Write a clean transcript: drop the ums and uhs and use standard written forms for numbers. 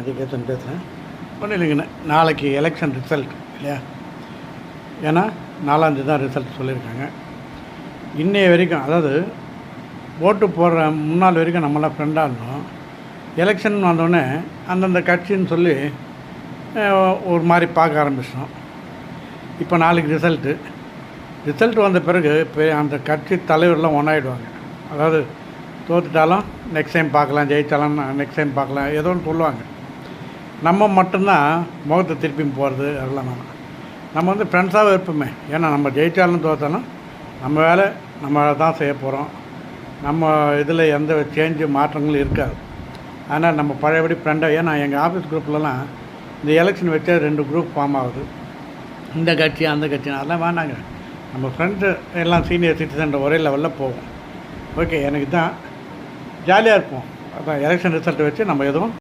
மதியகேத்தன் பேசுகிறேன். ஒன்றும் இல்லைங்கண்ணே, நாளைக்கு எலெக்ஷன் ரிசல்ட் இல்லையா? ஏன்னா 4ஆந்தேதி தான் ரிசல்ட் சொல்லியிருக்காங்க. இன்னைய வரைக்கும், அதாவது ஓட்டு போடுற முன்னாள் வரைக்கும் நம்மளாம் ஃப்ரெண்டாக இருந்தோம். எலெக்ஷன் வந்தோடனே அந்தந்த கட்சின்னு சொல்லி ஒரு மாதிரி பார்க்க ஆரம்பிச்சிட்டோம். இப்போ நாளைக்கு ரிசல்ட் வந்த பிறகு இப்போ அந்த கட்சி தலைவர்லாம் ஒன்றாயிடுவாங்க. அதாவது தோற்றுட்டாலும் நெக்ஸ்ட் டைம் பார்க்கலாம், ஜெயித்தாலும் நெக்ஸ்ட் டைம் பார்க்கலாம், ஏதோ ஒன்று சொல்லுவாங்க. நம்ம மட்டும்தான் முகத்தை திருப்பி போகிறது, அதெல்லாம் வேணாம். நம்ம வந்து ஃப்ரெண்ட்ஸாகவே இருப்போமே. ஏன்னா நம்ம ஜெயித்தாலும் தோற்றாலும் நம்ம வேலை நம்ம தான் செய்ய போகிறோம். நம்ம இதில் எந்த சேஞ்சு மாற்றங்களும் இருக்காது. ஆனால் நம்ம பழையபடி ஃப்ரெண்டாக, ஏன்னா எங்கள் ஆஃபீஸ் குரூப்லலாம் இந்த எலெக்ஷன் வச்சா 2 குரூப் ஃபார்ம் ஆகுது. இந்த கட்சி அந்த கட்சி அதெல்லாம் வேணாங்க. நம்ம ஃப்ரெண்ட்ஸு எல்லாம் சீனியர் சிட்டிசன் ஒரே லெவலில் போவோம். ஓகே, எனக்கு தான் ஜாலியாக இருப்போம். அதான் எலெக்ஷன் ரிசல்ட்டை வச்சு நம்ம எதுவும்